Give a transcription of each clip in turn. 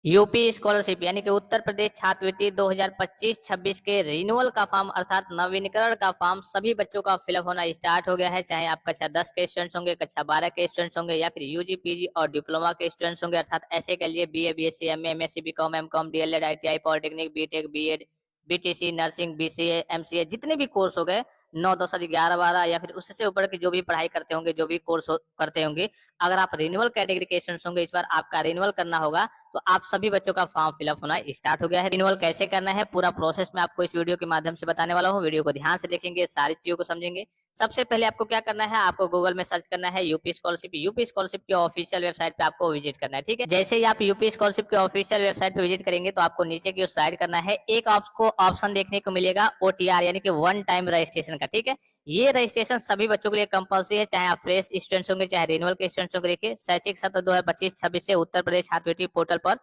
UP scholarship यानी कि उत्तर प्रदेश छात्रवृत्ति 2025-26 के रिन्यूअल का फॉर्म अर्थात नवीनीकरण का फॉर्म सभी बच्चों का फिलअप होना स्टार्ट हो गया है। चाहे आप कक्षा 10 के स्टूडेंट्स होंगे, कक्षा 12 के स्टूडेंट्स होंगे या फिर यूजी पीजी और डिप्लोमा के स्टूडेंट्स होंगे, अर्थात ऐसे के लिए BA BSc MA MSc BCom MCom DElEd ITI polytechnic BTech BEd BTC nursing BCA MCA जितने भी कोर्स हो गए 9 10 11 12 या फिर उससे ऊपर की जो भी पढ़ाई करते होंगे, जो भी कोर्स करते होंगे, अगर आप रिन्यूअल कैटेगरी के स्टूडेंट्स होंगे, इस बार आपका रिन्यूअल करना होगा, तो आप सभी बच्चों का फॉर्म फिलअप होना स्टार्ट हो गया है। रिन्यूअल कैसे करना है पूरा प्रोसेस मैं आपको इस वीडियो के माध्यम से बताने वाला हूँ। वीडियो को ध्यान से देखेंगे, सारी चीजों को समझेंगे। सबसे पहले आपको क्या करना है, आपको गूगल में सर्च करना है यूपी स्कॉलरशिप। यूपी स्कॉलरशिप की ऑफिशियल वेबसाइट पे आपको विजिट करना है, ठीक है। जैसे ही आप यूपी स्कॉलरशिप की ऑफिशियल वेबसाइट पे विजिट करेंगे तो आपको नीचे की उस साइड करना है, एक आपको ऑप्शन देखने को मिलेगा ओटीआर यानी कि वन टाइम रजिस्ट्रेशन का, ठीक है। ये रजिस्ट्रेशन सभी बच्चों के लिए कंपलसरी है, चाहे आप फ्रेश स्टूडेंट्स होंगे चाहे रिन्यूअल के स्टूडेंट्स होंगे। देखिए शैक्षिक सत्र 2025-26 से उत्तर प्रदेश छात्रवृत्ति पोर्टल पर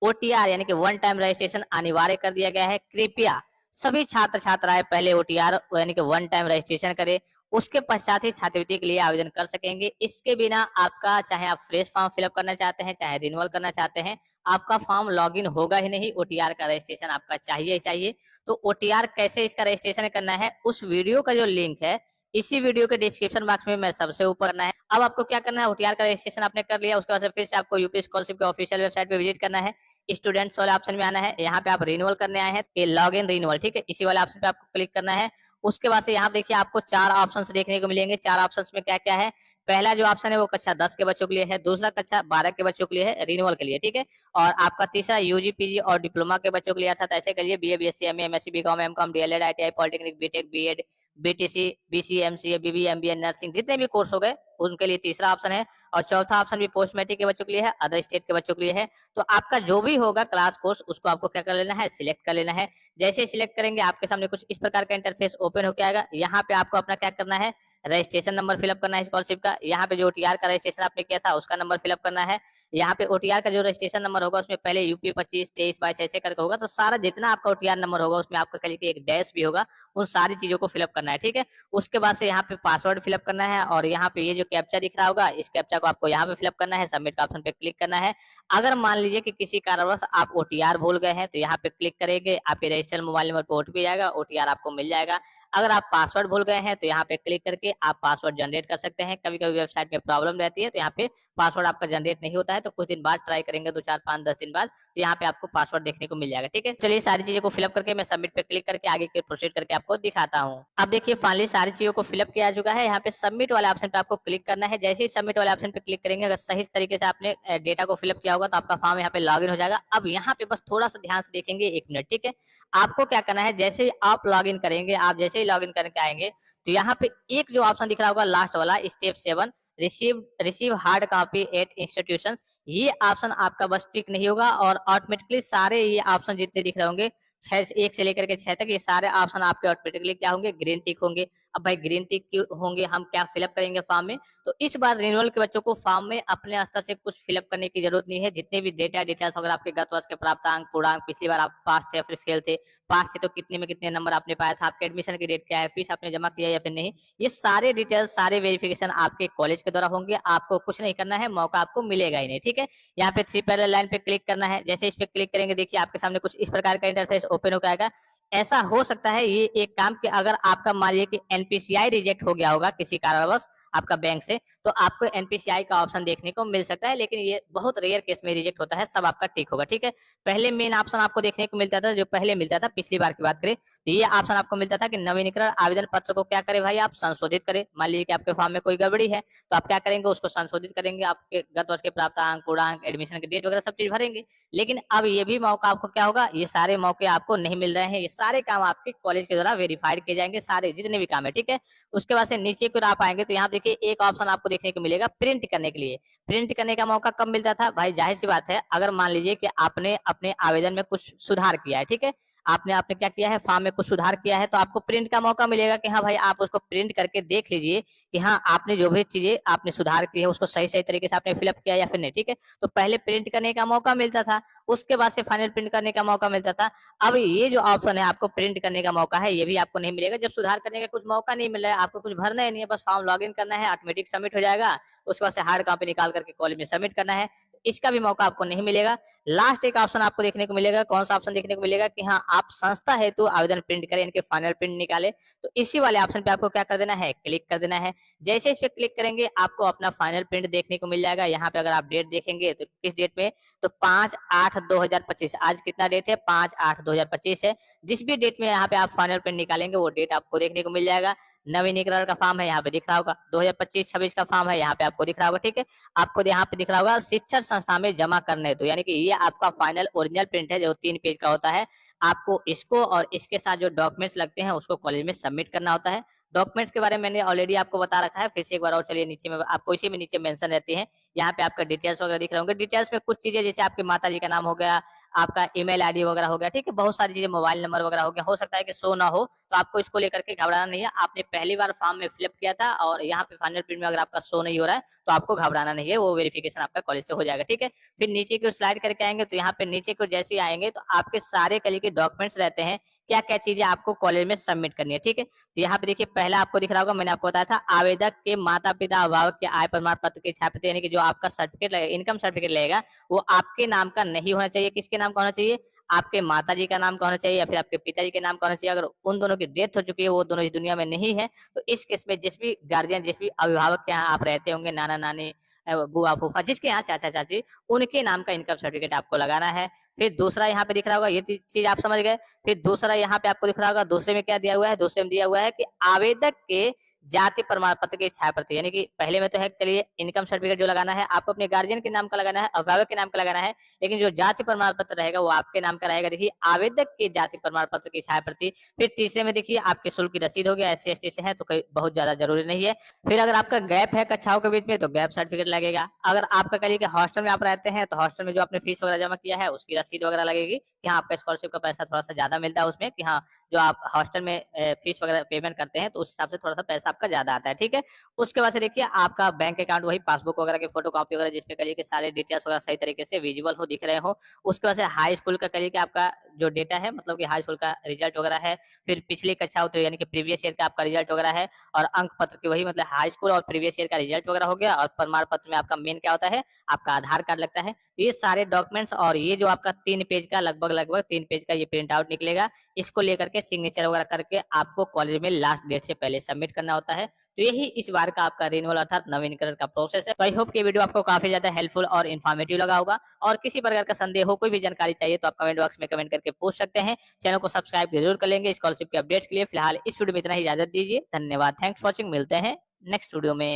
ओटीआर यानी कि वन टाइम रजिस्ट्रेशन अनिवार्य कर दिया गया है। कृपया सभी छात्र छात्राएं पहले ओटीआर यानी कि वन टाइम रजिस्ट्रेशन करें, उसके पश्चात ही छात्रवृत्ति के लिए आवेदन कर सकेंगे। इसके बिना आपका, चाहे आप फ्रेश फॉर्म फिलअप करना चाहते हैं चाहे रिन्यूअल करना चाहते हैं, आपका फॉर्म लॉगिन होगा ही नहीं। ओटीआर का रजिस्ट्रेशन आपका चाहिए ही चाहिए। तो ओटीआर कैसे इसका रजिस्ट्रेशन करना है, उस वीडियो का जो लिंक है इसी वीडियो के डिस्क्रिप्शन बॉक्स में मैं सबसे ऊपर करना है। अब आपको क्या करना है, ओटीआर का रजिस्ट्रेशन आपने कर लिया, उसके बाद से फिर से आपको यूपी स्कॉलरशिप के ऑफिशियल वेबसाइट पे विजिट करना है। स्टूडेंट्स वाले ऑप्शन में आना है, यहाँ पे आप रिन्यूअल करने आए हैं, ये लॉग इन रिन्यूअल, ठीक है, इसी वाले ऑप्शन पे आपको क्लिक करना है। उसके बाद से यहाँ देखिए आपको 4 ऑप्शन देखने को मिलेंगे। 4 ऑप्शन में क्या क्या है, पहला जो ऑप्शन है वो कक्षा 10 के बच्चों के लिए है, दूसरा कक्षा 12 के बच्चों के लिए है रिन्यूअल के लिए, ठीक है, और आपका तीसरा यूजी पीजी और डिप्लोमा के बच्चों के लिए, अर्थात ऐसे के लिए BA BSc MA MSc BCom MCom DElEd ITI polytechnic BTech BEd BTC BC MCA BB MBA nursing जितने भी कोर्स हो गए उनके लिए तीसरा ऑप्शन है। और चौथा ऑप्शन भी पोस्ट मैट्रिक के बच्चों के लिए है, अदर स्टेट के बच्चों के लिए है। तो आपका जो भी होगा क्लास कोर्स उसको आपको क्या कर लेना है, सिलेक्ट कर लेना है। जैसे ही सिलेक्ट करेंगे आपके सामने कुछ इस प्रकार का इंटरफेस ओपन होकर आएगा। यहाँ पे आपको अपना क्या करना है, रजिस्ट्रेशन नंबर फिलअप करना है स्कॉलरशिप का। यहाँ पे जो ओटीआर का रजिस्ट्रेशन आपने किया था उसका नंबर फिलअप करना है। यहाँ पे ओटीआर का जो रजिस्ट्रेशन नंबर होगा उसमें पहले यूपी 25 23 22 ऐसे करके होगा, तो सारा जितना आपका ओटीआर नंबर होगा उसमें आपका कल एक डैश भी होगा, उन सारी चीजों को फिलअप करना है, ठीक है। उसके बाद से यहाँ पे पासवर्ड फिलअप करना है और यहाँ पे ये जो कैप्चा दिख रहा होगा इस कैप्चा को आपको यहाँ पे फिलअप करना है, सबमिट का ऑप्शन पे क्लिक करना है। अगर मान लीजिए कि किसी कारणवश आप ओटीआर भूल गए हैं तो यहाँ पे क्लिक करेंगे, आपके रजिस्टर्ड मोबाइल नंबर पे ओटीपी जाएगा, ओटीआर आपको मिल जाएगा। अगर आप पासवर्ड भूल गए हैं तो यहाँ पे क्लिक करके आप पासवर्ड जनरेट कर सकते हैं। कभी कभी वेबसाइट में प्रॉब्लम रहती है तो यहाँ पे पासवर्ड आपका जनरेट नहीं होता है, तो कुछ दिन बाद ट्राई करेंगे, 2 4 5 10 दिन बाद, तो यहाँ पे आपको पासवर्ड देखने को मिल जाएगा, ठीक है। चलिए सारी चीजों को फिलअप करके मैं सबमिट पे क्लिक करके आगे के प्रोसीड करके आपको दिखाता हूँ। अब देखिए फाइनली सारी चीजों को फिलअप किया चुका है। यहाँ पे सबमिट वाले ऑप्शन पे आपको क्लिक करना है। जैसे ही सबमिट वाले ऑप्शन पे क्लिक करेंगे, अगर सही तरीके से आपने डेटा को फिलअप किया होगा तो आपका फॉर्म यहाँ पे लॉगिन हो जाएगा। अब यहाँ पे बस थोड़ा सा ध्यान से देखेंगे, 1 मिनट, ठीक है। आपको क्या करना है, जैसे ही आप लॉगिन करेंगे, आप जैसे ही लॉगिन करके आएंगे तो यहाँ पे एक जो ऑप्शन दिख रहा होगा लास्ट वाला step 7 receive hard copy eight institutions, ये ऑप्शन आपका बस टिक नहीं होगा और ऑटोमेटिकली सारे ये ऑप्शन जितने दिख रहे होंगे 1 से लेकर के 6 तक, ये सारे ऑप्शन आपके ऑटोमेटिकली क्या होंगे, ग्रीन टिक होंगे। अब भाई ग्रीन टिक क्यों होंगे, हम क्या फिलअप करेंगे फॉर्म में, तो इस बार रिन्यूअल के बच्चों को फॉर्म में अपने स्तर से कुछ फिलअप करने की जरूरत नहीं है। जितने भी डिटेल्स वगैरह आपके गत वर्ष के प्राप्तांक पूर्णांक, पिछली बार आप पास थे या फिर फेल थे, पास थे तो कितने में कितने नंबर आपने पाया था, आपके एडमिशन की डेट क्या है, फीस आपने जमा किया या फिर नहीं, ये सारे डिटेल्स सारे वेरिफिकेशन आपके कॉलेज के द्वारा होंगे। आपको कुछ नहीं करना है, मौका आपको मिलेगा ही नहीं, ठीक है। यहाँ पे 3 पैरेलल लाइन पे क्लिक करना है। जैसे इस पे क्लिक करेंगे देखिए आपके सामने कुछ इस प्रकार का इंटरफेस ओपन होकर आएगा। ऐसा हो सकता है ये एक काम कि अगर आपका मान लीजिए कि एनपीसीआई रिजेक्ट हो गया होगा किसी कारणवश आपका बैंक से, तो आपको एनपीसीआई का ऑप्शन देखने को मिल सकता है, लेकिन ये बहुत रेयर केस में रिजेक्ट होता है, सब आपका ठीक होगा, ठीक है। पहले मेन ऑप्शन आपको देखने को मिलता था, जो पहले मिलता था पिछली बार की बात करें तो ये ऑप्शन आपको मिलता था कि नवीनीकरण आवेदन पत्र को क्या करें भाई, आप संशोधित करें। मान लीजिए कि आपके फॉर्म में कोई गड़बड़ी है तो आप क्या करेंगे, उसको संशोधित करेंगे, आपके गत वर्ष के प्राप्तांक पूर्णांक एडमिशन की डेट वगैरह सब चीज भरेंगे। लेकिन अब ये भी मौका आपको क्या होगा, ये सारे मौके आपको नहीं मिल रहे हैं, ये सारे काम आपके कॉलेज के द्वारा वेरीफाइड किए जाएंगे, सारे जितने भी काम है, ठीक है। उसके बाद से नीचे की ओर आप आएंगे तो यहाँ देखिए एक ऑप्शन आपको देखने को मिलेगा प्रिंट करने के लिए। प्रिंट करने का मौका कब मिलता था भाई, जाहिर सी बात है, अगर मान लीजिए कि आपने अपने आवेदन में कुछ सुधार किया है, ठीक है, आपने आपने क्या किया है, फॉर्म में कुछ सुधार किया है, तो आपको प्रिंट का मौका मिलेगा कि हाँ भाई आप उसको प्रिंट करके देख लीजिए कि हाँ आपने जो भी चीजें आपने सुधार की है उसको सही सही तरीके से आपने फिलअप किया या फिर नहीं। ठीक है, तो पहले प्रिंट करने का मौका मिलता था, उसके बाद से फाइनल प्रिंट करने का मौका मिलता था। अब ये जो ऑप्शन है आपको प्रिंट करने का मौका है, ये भी आपको नहीं मिलेगा। जब सुधार करने का कुछ मौका नहीं मिल रहा है, आपको कुछ भरना ही नहीं है, बस फॉर्म लॉगिन करना है, ऑटोमेटिक सबमिट हो जाएगा। उसके बाद से हार्ड कॉपी निकाल करके कॉलेज में सबमिट करना है, तो इसका भी मौका आपको नहीं मिलेगा। लास्ट एक ऑप्शन आपको देखने को मिलेगा, कौन सा ऑप्शन देखने को मिलेगा कि हाँ आप संस्था हेतु आवेदन प्रिंट करें, इनके फाइनल प्रिंट निकाले। तो इसी वाले ऑप्शन पे आपको क्या कर देना है, क्लिक कर देना है। जैसे इस पे क्लिक करेंगे आपको अपना फाइनल प्रिंट देखने को मिल जाएगा। यहाँ पे अगर आप डेट देखेंगे तो किस डेट में, तो 5/8/2025। आज कितना डेट है, 5/8/2025 है। जिस भी डेट में यहाँ पे आप फाइनल प्रिंट निकालेंगे वो डेट आपको देखने को मिल जाएगा। नवीनीकरण का फॉर्म है, यहाँ पे दिख रहा होगा। 2025-26 का फॉर्म है, यहाँ पे आपको दिख रहा होगा। ठीक है, आपको यहाँ पे दिख रहा होगा शिक्षण संस्था में जमा करने, तो यानी कि ये आपका फाइनल ओरिजिनल प्रिंट है जो 3 पेज का होता है। आपको इसको और इसके साथ जो डॉक्यूमेंट्स लगते हैं उसको कॉलेज में सबमिट करना होता है। डॉक्यूमेंट्स के बारे में मैंने ऑलरेडी आपको बता रखा है, फिर से एक बार और चलिए नीचे में आपको इसी में नीचे मेंशन रहती है। यहाँ पे आपका डिटेल्स वगैरह दिख रहे होंगे। डिटेल्स में कुछ चीजें जैसे आपके माता जी का नाम हो गया, आपका ईमेल आईडी वगैरह हो गया, ठीक है, बहुत सारी चीजें, मोबाइल नंबर वगैरह हो गया। हो सकता है कि शो ना हो, तो आपको इसको लेकर के घबराना नहीं है। आपने पहली बार फॉर्म में फिलअप किया था और यहाँ पे फाइनल प्रिंट में अगर आपका शो नहीं हो रहा है तो आपको घबराना नहीं है, वो वेरिफिकेशन आपका कॉलेज से हो जाएगा। ठीक है, फिर नीचे की स्लाइड करके आएंगे तो यहाँ पे नीचे को जैसे ही आएंगे तो आपके सारे कल के डॉक्यूमेंट्स रहते हैं, क्या क्या चीजें आपको कॉलेज में सबमिट करनी है। ठीक है, तो यहाँ पे देखिए पहला आपको दिख रहा होगा, मैंने आपको बताया था आवेदक के माता पिता अभिभावक के आय प्रमाण पत्र की छापते, यानी कि जो आपका सर्टिफिकेट लगेगा, इनकम सर्टिफिकेट लगेगा, वो आपके नाम का नहीं होना चाहिए। किसके नाम का होना चाहिए, आपके माता जी का नाम का होना चाहिए या फिर आपके पिताजी के नाम का होना चाहिए। अगर उन दोनों की डेथ हो चुकी है, वो दोनों इस दुनिया में नहीं है, तो इस केस में जिस भी गार्जियन, जिस भी अभिभावक के यहाँ आप रहते होंगे, नाना नानी, बुआ फूफा, जिसके यहाँ चाचा चाची, उनके नाम का इनकम सर्टिफिकेट आपको लगाना है। फिर दूसरा यहाँ पे दिख रहा होगा, ये चीज आप समझ गए। फिर दूसरा यहाँ पे आपको दिख रहा होगा, दूसरे में क्या दिया हुआ है, दूसरे में दिया हुआ है कि आवेदक के जाति प्रमाण पत्र की छाया प्रति, यानी कि पहले में तो है चलिए इनकम सर्टिफिकेट जो लगाना है आपको अपने गार्जियन के नाम का लगाना है, अभिभावक के नाम का लगाना है, लेकिन जो जाति प्रमाण पत्र रहेगा वो आपके नाम का रहेगा। देखिए आवेदक के जाति प्रमाण पत्र की छाया प्रति। फिर तीसरे में देखिए आपके शुल्क की रसीद हो गया, SC ST से है तो कोई बहुत ज्यादा जरूरी नहीं है। फिर अगर आपका गैप है कक्षाओं के बीच में तो गैप सर्टिफिकेट लगेगा। अगर आपका कहिए कि हॉस्टल में आप रहते हैं तो हॉस्टल में जो आपने फीस वगैरह जमा किया है उसकी रसीद वगैरह लगेगी कि हाँ आपका स्कॉलरशिप का पैसा थोड़ा सा ज्यादा मिलता है उसमें, कि हाँ जो आप हॉस्टल में फीस वगैरह पेमेंट करते हैं तो उस हिसाब से थोड़ा सा पैसा आपका ज्यादा आता है। ठीक है, उसके बाद से देखिए आपका बैंक अकाउंट, वही पासबुक वगैरह की फोटो कॉपी वगैरह जिसपे कहिए कि सारे डिटेल्स वगैरह सही तरीके से विजिबल हो, दिख रहे हो। उसके बाद से हाई स्कूल का कहिए कि आपका जो डेटा है, मतलब कि हाई स्कूल का रिजल्ट वगैरह है। फिर पिछली कक्षा होते यानी कि प्रीवियस ईयर का आपका रिजल्ट वगैरह है, और अंक पत्र की वही मतलब हाई स्कूल और प्रीवियस ईयर का रिजल्ट वगैरह हो गया। और प्रमाण पत्र में आपका मेन क्या होता है, आपका आधार कार्ड लगता है। तो ये सारे डॉक्यूमेंट्स और ये जो आपका 3 पेज का लगभग 3 पेज का ये प्रिंट आउट निकलेगा, इसको लेकर के सिग्नेचर वगैरह करके आपको कॉलेज में लास्ट डेट से पहले सबमिट करना होता है। तो यही इस बार का आपका रिन्यूअल अर्थात नवीनीकरण का प्रोसेस है। तो आई होप कि वीडियो आपको काफी ज्यादा हेल्पफुल और इन्फॉर्मेटिव लगा होगा। और किसी प्रकार का संदेह हो, कोई भी जानकारी चाहिए तो आप कमेंट बॉक्स में कमेंट करके पूछ सकते हैं। चैनल को सब्सक्राइब जरूर कर लेंगे स्कॉलरशिप के अपडेट्स के लिए। फिलहाल इस वीडियो में इतना ही, इजाजत दीजिए, धन्यवाद, थैंक्स फॉर वॉचिंग, मिलते हैं नेक्स्ट वीडियो में।